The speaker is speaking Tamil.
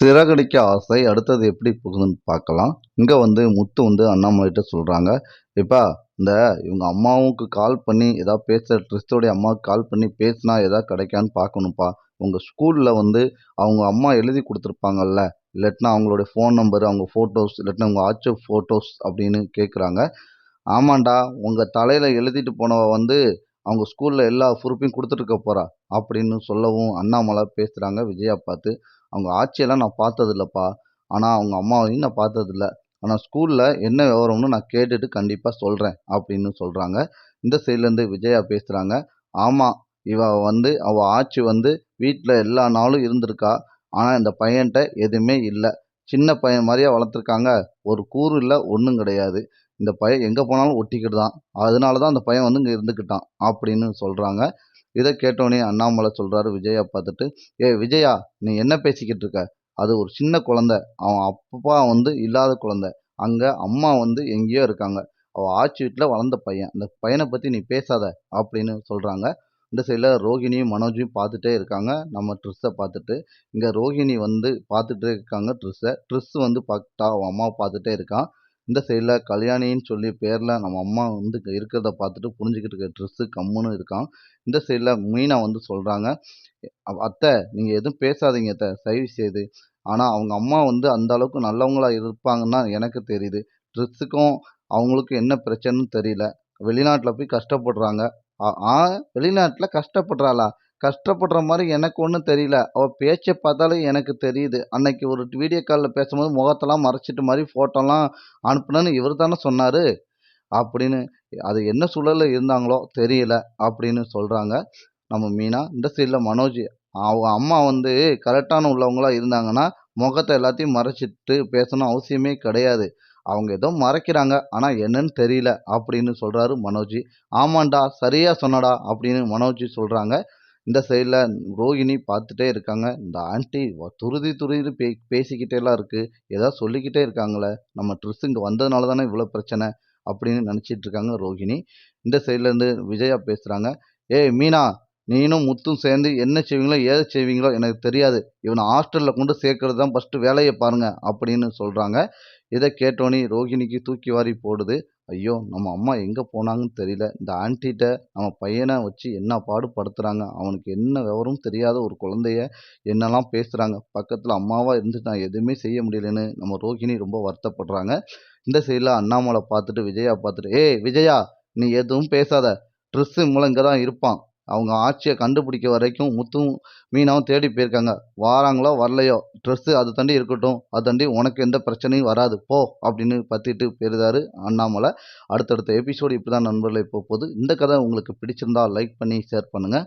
சிறகடிக்க ஆசை அடுத்தது எப்படி போகுதுன்னு பார்க்கலாம். இங்க வந்து முத்து வந்து அண்ணாமலைட்ட சொல்றாங்க. "எப்பா இந்த இவங்க அம்மாவுக்கு கால் பண்ணி ஏதாவது ட்ரிஸ்டோடைய அம்மாவுக்கு கால் பண்ணி பேசினா ஏதாவது கிடைக்கான்னு பார்க்கணும்ப்பா. உங்க ஸ்கூல்ல வந்து அவங்க அம்மா எழுதி குடுத்துருப்பாங்கல்ல. இல்லாட்டினா அவங்களுடைய ஃபோன் நம்பர், அவங்க ஃபோட்டோஸ் இல்லாட்டினா உங்க ஆச்சு ஃபோட்டோஸ்" அப்படின்னு கேட்குறாங்க. "ஆமான்டா, உங்க தலையில எழுதிட்டு போனவ வந்து அவங்க ஸ்கூல்ல எல்லா ப்ரூஃபையும் குடுத்துட்டுருக்க போறா" அப்படின்னு சொல்லவும் அண்ணாமலை பேசுறாங்க விஜயா பார்த்து. "அவங்க ஆச்சியெல்லாம் நான் பார்த்ததில்லப்பா. ஆனா அவங்க அம்மாவையும் நான் பார்த்ததில்ல. ஆனா ஸ்கூல்ல என்ன விவரம்னு நான் கேட்டுட்டு கண்டிப்பா சொல்றேன்" அப்படின்னு சொல்றாங்க. இந்த சைட்லேருந்து விஜயா பேசுறாங்க. "ஆமா, இவ வந்து அவ ஆச்சி வந்து வீட்ல எல்லா நாளும் இருந்திருக்கா. ஆனா இந்த பையன்ட்ட எதுவுமே இல்ல. சின்ன பையன் மாரியா வளர்த்துருக்காங்க. ஒரு கூறு இல்ல, ஒண்ணும் கிடையாது. இந்த பையன் எங்க போனாலும் ஒட்டிக்கிடுதான். அதனால தான் அந்த பையன் வந்து இங்க இருந்துக்கிட்டான்" அப்படின்னு சொல்றாங்க. இத கேட்டோனே அண்ணாமலை சொல்றாரு விஜயா பார்த்துட்டு, "ஏய் விஜயா, நீ என்ன பேசிக்கிட்டு இருக்க? அது ஒரு சின்ன குழந்தை. அவன் அப்பா வந்து இல்லாத குழந்தை. அங்க அம்மா வந்து எங்கேயோ இருக்காங்க. அவ ஆச்சி வீட்ல வளர்ந்த பையன். அந்த பையன பத்தி நீ பேசாத" அப்படின்னு சொல்றாங்க. இந்த சைடுல ரோகிணியும், மனோஜையும் பார்த்துட்டே இருக்காங்க. நம்ம ட்ரிஸ்ஸ பார்த்துட்டு. இங்க ரோகிணி வந்து பார்த்துட்டே இருக்காங்க ட்ரிஸ்ஸ. ட்ரிஸ் வந்து அவன் அம்மாவ பார்த்துட்டே இருக்கான். இந்த சைடுல கல்யாணின்னு சொல்லி பேர்ல நம்ம அம்மா வந்து இருக்கிறத பார்த்துட்டு புரிஞ்சுக்கிட்டு இருக்க ட்ரிஸ்ஸு கம்முன்னு இருக்கான். இந்த சைடுல மீனா வந்து சொல்றாங்க, "அத்தை, நீங்க எதுவும் பேசாதீங்க அத்தை, தயவு செய்து. ஆனா அவங்க அம்மா வந்து அந்த அளவுக்கு நல்லவங்களா இருப்பாங்கன்னு தான் எனக்கு தெரியுது. ட்ரிஸ்ஸுக்கும் அவங்களுக்கும் என்ன பிரச்சனைன்னு தெரியல. வெளிநாட்டுல போய் கஷ்டப்படுறாங்க." "ஆ ஆ வெளிநாட்டுல கஷ்டப்படுறாளா? கஷ்டப்படுற மாரி எனக்கு ஒண்ணும் தெரியல. அவ பேச்ச பார்த்தாலே எனக்கு தெரியுது. அன்னைக்கு ஒரு வீடியோ கால்ல பேசும்போது முகத்தெல்லாம் மறைச்சிட்ட மாரி ஃபோட்டோலாம் அனுப்புனேன்னு இவரு தானே சொன்னாரு" அப்படின்னு. "அது என்ன சூழல்ல இருந்தாங்களோ தெரியல" அப்படின்னு சொல்றாங்க நம்ம மீனா. இந்த சைடுல மனோஜ், அவங்க அம்மா வந்து கரெக்டான உள்ளவங்களா இருந்தாங்கன்னா, முகத்த எல்லாத்தையும் மறைச்சிட்டு பேசணும் அவசியமே கிடையாது. அவங்க ஏதோ மறைக்கிறாங்க. ஆனா என்னன்னு தெரியல அப்படின்னு சொல்றாரு மனோஜ். "ஆமான்டா, சரியா சொன்னடா" அப்படின்னு மனோஜ் சொல்றாங்க. இந்த சைடுல ரோகிணி பார்த்துட்டே இருக்காங்க. இந்த ஆன்ட்டி துருதி துருதின்னு பேசிக்கிட்டேலாம் இருக்கு. ஏதாவது சொல்லிக்கிட்டே இருக்காங்களே. நம்ம ட்ரிஸ் இங்க வந்ததுனால தானே இவ்வளோ பிரச்சனை அப்படின்னு நினைச்சிட்டு இருக்காங்க ரோகிணி. இந்த சைடுல இருந்து விஜயா பேசுறாங்க. "ஏய் மீனா, நீனும் முத்தும் சேர்ந்து என்ன செய்வீங்களோ, ஏது செய்வீங்களோ எனக்கு தெரியாது. இவன ஹாஸ்டல்ல கொண்டு சேர்க்கிறது தான் ஃபர்ஸ்ட்டு வேலைய பாருங்க" அப்படின்னு சொல்றாங்க. இத கேட்டோனே ரோகிணிக்கு தூக்கி வாரி போடுது. ஐயோ! நம்ம அம்மா எங்க போனாங்கன்னு தெரியல. இந்த ஆன்ட்டிட்ட நம்ம பையன வச்சு என்ன பாடு படுத்துறாங்க. அவனுக்கு என்ன விவரமும் தெரியாத ஒரு குழந்தைய என்னலாம் பேசுறாங்க. பக்கத்துல அம்மாவா இருந்துட்டு நான் எதுவுமே செய்ய முடியலன்னு நம்ம ரோகிணி ரொம்ப வருத்தப்படுறாங்க. இந்த சைடுல அண்ணாமலை பார்த்துட்டு விஜயா பார்த்துட்டு, "ஏய் விஜயா, நீ எதுவும் பேசாத. ட்ரிஸ் இங்க தான் இருப்பான். அவங்க ஆச்சிய கண்டுபிடிக்க வரைக்கும் முத்துவும், மீனாவும் தேடி போயிருக்காங்க. வாராங்களோ வரலையோ, ட்ரெஸ் அது தாண்டி இருக்கட்டும். அது தாண்டி உனக்கு எந்த பிரச்சனையும் வராது. போ" அப்படின்னு பத்திட்டு போயிருந்தாரு அண்ணாமலை. அடுத்தடுத்த எபிசோடு இப்படிதான் நண்பர்களே போப்போது. இந்த கதை உங்களுக்கு பிடிச்சிருந்தா லைக் பண்ணி ஷேர் பண்ணுங்க.